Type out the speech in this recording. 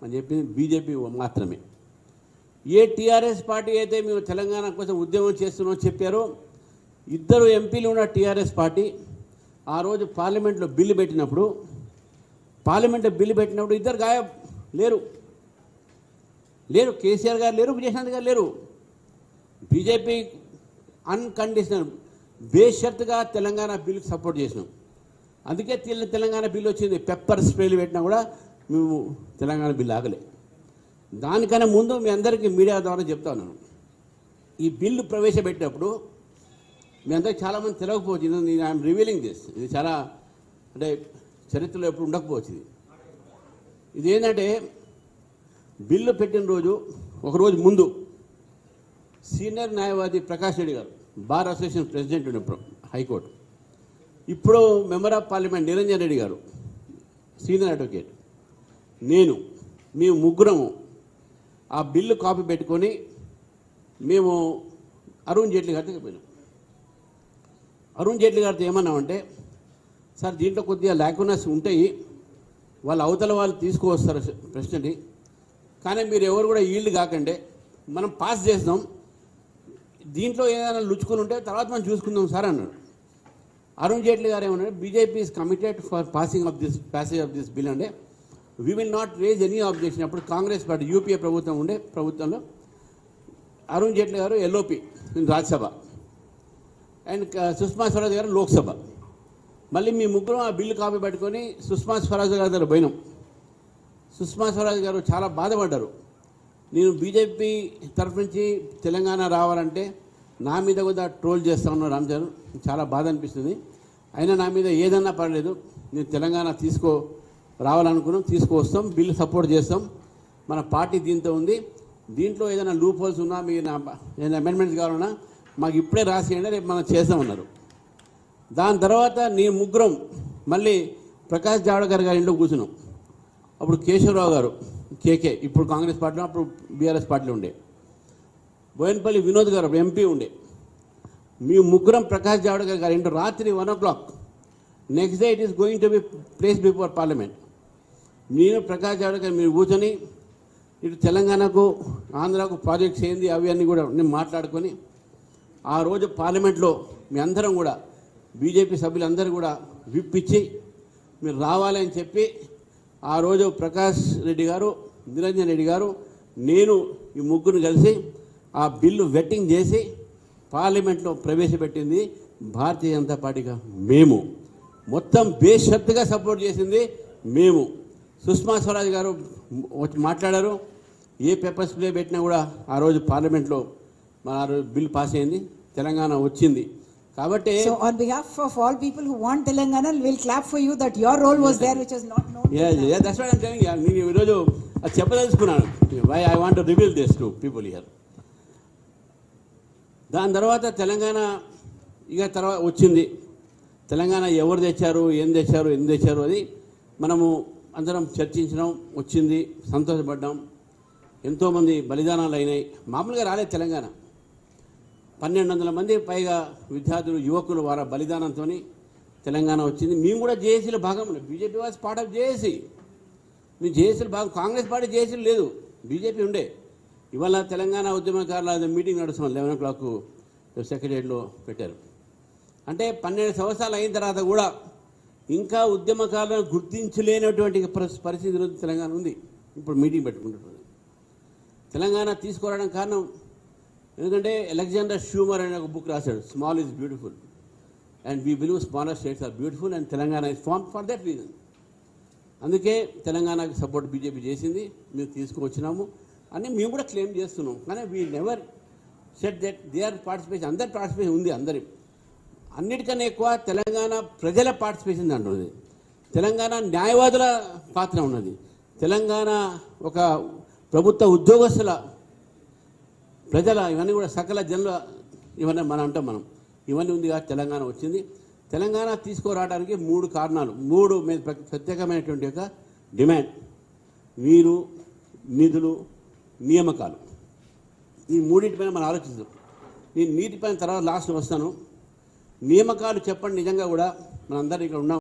అని చెప్పింది బీజేపీ మాత్రమే. ఏ టీఆర్ఎస్ పార్టీ అయితే మేము తెలంగాణ కోసం ఉద్యమం చేస్తున్నామని చెప్పారో ఇద్దరు ఎంపీలు ఉన్న టీఆర్ఎస్ పార్టీ ఆ రోజు పార్లమెంట్లో బిల్లు పెట్టినప్పుడు ఇద్దరు గాయబ్ లేరు. కేసీఆర్ గారు లేరు, విజయశాంతి గారు లేరు. బీజేపీ అన్కండిషనల్ బేషరతుగా తెలంగాణ బిల్లుకి సపోర్ట్ చేసినాం. అందుకే తెలంగాణ బిల్లు వచ్చింది. పెప్పర్ స్ప్రేలు పెట్టినా కూడా మేము తెలంగాణ బిల్లు ఆగలే. దానికన్నా ముందు మీ అందరికీ మీడియా ద్వారా చెప్తా ఉన్నాను, ఈ బిల్లు ప్రవేశపెట్టినప్పుడు మీ అందరికీ చాలామంది తెలియకపోవచ్చు. I'm revealing this. ఇది చాలా అంటే చరిత్రలో ఎప్పుడు ఉండకపోవచ్చు. ఇది ఏంటంటే బిల్లు పెట్టిన రోజు ఒకరోజు ముందు సీనియర్ న్యాయవాది ప్రకాష్ రెడ్డి గారు, బార్ అసోసియేషన్ ప్రెసిడెంట్ ఉన్నప్పుడు హైకోర్టు, ఇప్పుడు member of parliament Niranjan Reddy గారు సీనియర్ అడ్వకేట్, మేము ముగ్గురము ఆ బిల్లు కాపీ పెట్టుకొని మేము అరుణ్ జైట్లీ గారి దగ్గర పోయినాం. అరుణ్ జైట్లీ గారితో ఏమన్నామంటే, సార్ దీంట్లో కొద్దిగా ల్యాకునెస్ ఉంటాయి, వాళ్ళ అవతల వాళ్ళు తీసుకువస్తారు ప్రశ్నని, కానీ మీరు ఎవరు కూడా ఈల్డ్ కాకండి, మనం పాస్ చేస్తాం, దీంట్లో ఏదైనా లుచుకుని ఉంటే తర్వాత మనం చూసుకుందాం సార్ అన్నాడు. అరుణ్ జైట్లీ గారు ఏమన్నారు, BJP is committed for passage of this bill అంటే we will not raise any objection. అప్పుడు కాంగ్రెస్ పార్టీ యూపీఏ ప్రభుత్వంలో అరుణ్ జైట్లీ గారు ఎల్ఓపి రాజ్యసభ అండ్ సుష్మా స్వరాజ్ గారు లోక్సభ. మళ్ళీ మీ ముగ్గురం ఆ బిల్లు కాపీ పెట్టుకొని సుష్మా స్వరాజ్ గారి దగ్గర పోయినాం. సుష్మా స్వరాజ్ గారు చాలా బాధపడ్డారు. నేను బీజేపీ తరఫు నుంచి తెలంగాణ రావాలంటే నా మీద కూడా ట్రోల్ చేస్తా ఉన్నారు రామచంద్ర, చాలా బాధ అనిపిస్తుంది. అయినా నా మీద ఏదన్నా పర్లేదు, నేను తెలంగాణ రావాలనుకున్నాం, తీసుకువస్తాం, బిల్లు సపోర్ట్ చేస్తాం, మన పార్టీ దీంతో ఉంది, దీంట్లో ఏదైనా లూప్ హోల్స్ ఉన్నా, మీరు ఏదైనా అమెండ్మెంట్స్ కావాలన్నా మాకు ఇప్పుడే రాసేయండి, రేపు మనం చేస్తామన్నారు. దాని తర్వాత నేను ముగ్గురం మళ్ళీ ప్రకాష్ జావడేకర్ గారి ఇంట్లో కూర్చున్నాం. అప్పుడు కేశవరావు గారు కేకే, ఇప్పుడు కాంగ్రెస్ పార్టీలో, అప్పుడు బీఆర్ఎస్ పార్టీలో ఉండే, బోయినపల్లి వినోద్ గారు ఎంపీ ఉండే. మీ ముగ్గురం ప్రకాష్ జావడేకర్ గారి ఇంట్లో రాత్రి 1 o'clock, next day it is going to be place before parliament. నేను ప్రకాష్ జావడేకర్ మీరు కూర్చొని ఇటు తెలంగాణకు ఆంధ్రాకు ప్రాజెక్ట్స్ ఏంది అవి అన్నీ కూడా నేను మాట్లాడుకొని ఆ రోజు పార్లమెంట్లో మీ అందరం కూడా బీజేపీ సభ్యులందరూ కూడా విప్పిచ్చి మీరు రావాలని చెప్పి ఆ రోజు ప్రకాష్ రెడ్డి గారు, నిరంజన్ రెడ్డి గారు, నేను ఈ ముగ్గురు కలిసి ఆ బిల్లు వెట్టింగ్ చేసి పార్లమెంట్లో ప్రవేశపెట్టింది భారతీయ జనతా పార్టీగా మేము. మొత్తం బేషరతుగా సపోర్ట్ చేసింది మేము. సుష్మా స్వరాజ్ గారు వచ్చి మాట్లాడారు. ఏ పేపర్స్ ప్లే పెట్టినా కూడా ఆ రోజు పార్లమెంట్లో మన ఆ రోజు బిల్ పాస్ అయింది, తెలంగాణ వచ్చింది. కాబట్టి so on behalf of all people who want Telangana, we'll clap for you that your role was there, which is not known. Yeah, that's what I'm telling you. నేను ఈరోజు అది చెప్పదలుచుకున్నాను. why I want to reveal this to people here. దాని తర్వాత తెలంగాణ తర్వాత వచ్చింది. తెలంగాణ ఎవరు తెచ్చారు, ఎందుకు తెచ్చారు అది మనము అందరం చర్చించినాం. వచ్చింది, సంతోషపడ్డాం. ఎంతోమంది బలిదానాలు అయినాయి. మామూలుగా రాలేదు తెలంగాణ. 1200 మంది పైగా విద్యార్థులు, యువకులు వారి బలిదానంతో తెలంగాణ వచ్చింది. మేము కూడా జేఏసీలో భాగం. BJP was part of JAC. మేము జేఏసీలో భాగం. కాంగ్రెస్ పార్టీ జేఏసీలో లేదు, బీజేపీ ఉండే. ఇవాళ తెలంగాణ ఉద్యమకారుల మీటింగ్ నడుస్తున్నాం. 11 o'clock సెక్రటరియట్లో పెట్టారు. అంటే 12 సంవత్సరాలు అయిన తర్వాత కూడా ఇంకా ఉద్యమకారులను గుర్తించలేనటువంటి పరిస్థితి ఈరోజు తెలంగాణ ఉంది. ఇప్పుడు మీటింగ్ పెట్టుకుంటున్నది. తెలంగాణ తీసుకురావడం కారణం ఎందుకంటే అలెగ్జాండర్ షూమర్ అనే ఒక బుక్ రాశాడు, small is beautiful and we believe smaller states are beautiful and Telangana is form for that reason. అందుకే తెలంగాణకి సపోర్ట్ బీజేపీ చేసింది, మేము తీసుకువచ్చినాము అని మేము కూడా క్లెయిమ్ చేస్తున్నాం. కానీ we never set that their participation, అందరి పార్టిసిపేషన్ ఉంది. అన్నిటికన్నా ఎక్కువ తెలంగాణ ప్రజల పార్టిసిపేషన్ దాంట్లో ఉంది. తెలంగాణ న్యాయవాదుల పాత్ర ఉన్నది. తెలంగాణ ఒక ప్రభుత్వ ఉద్యోగస్తుల, ప్రజల, ఇవన్నీ కూడా సకల జనుల, ఇవన్నీ మనం ఇవన్నీ ఉంది. తెలంగాణ వచ్చింది. తెలంగాణ తీసుకురావడానికి 3 కారణాలు, 3 ప్రత్యేకమైనటువంటి యొక్క డిమాండ్: నీరు, నిధులు, నియామకాలు. ఈ 3 మనం ఆలోచిస్తాం. నేను నీటిపైన తర్వాత లాస్ట్లో వస్తాను. నియామకాలు చెప్పండి. నిజంగా కూడా మనందరం ఇక్కడ ఉన్నాం.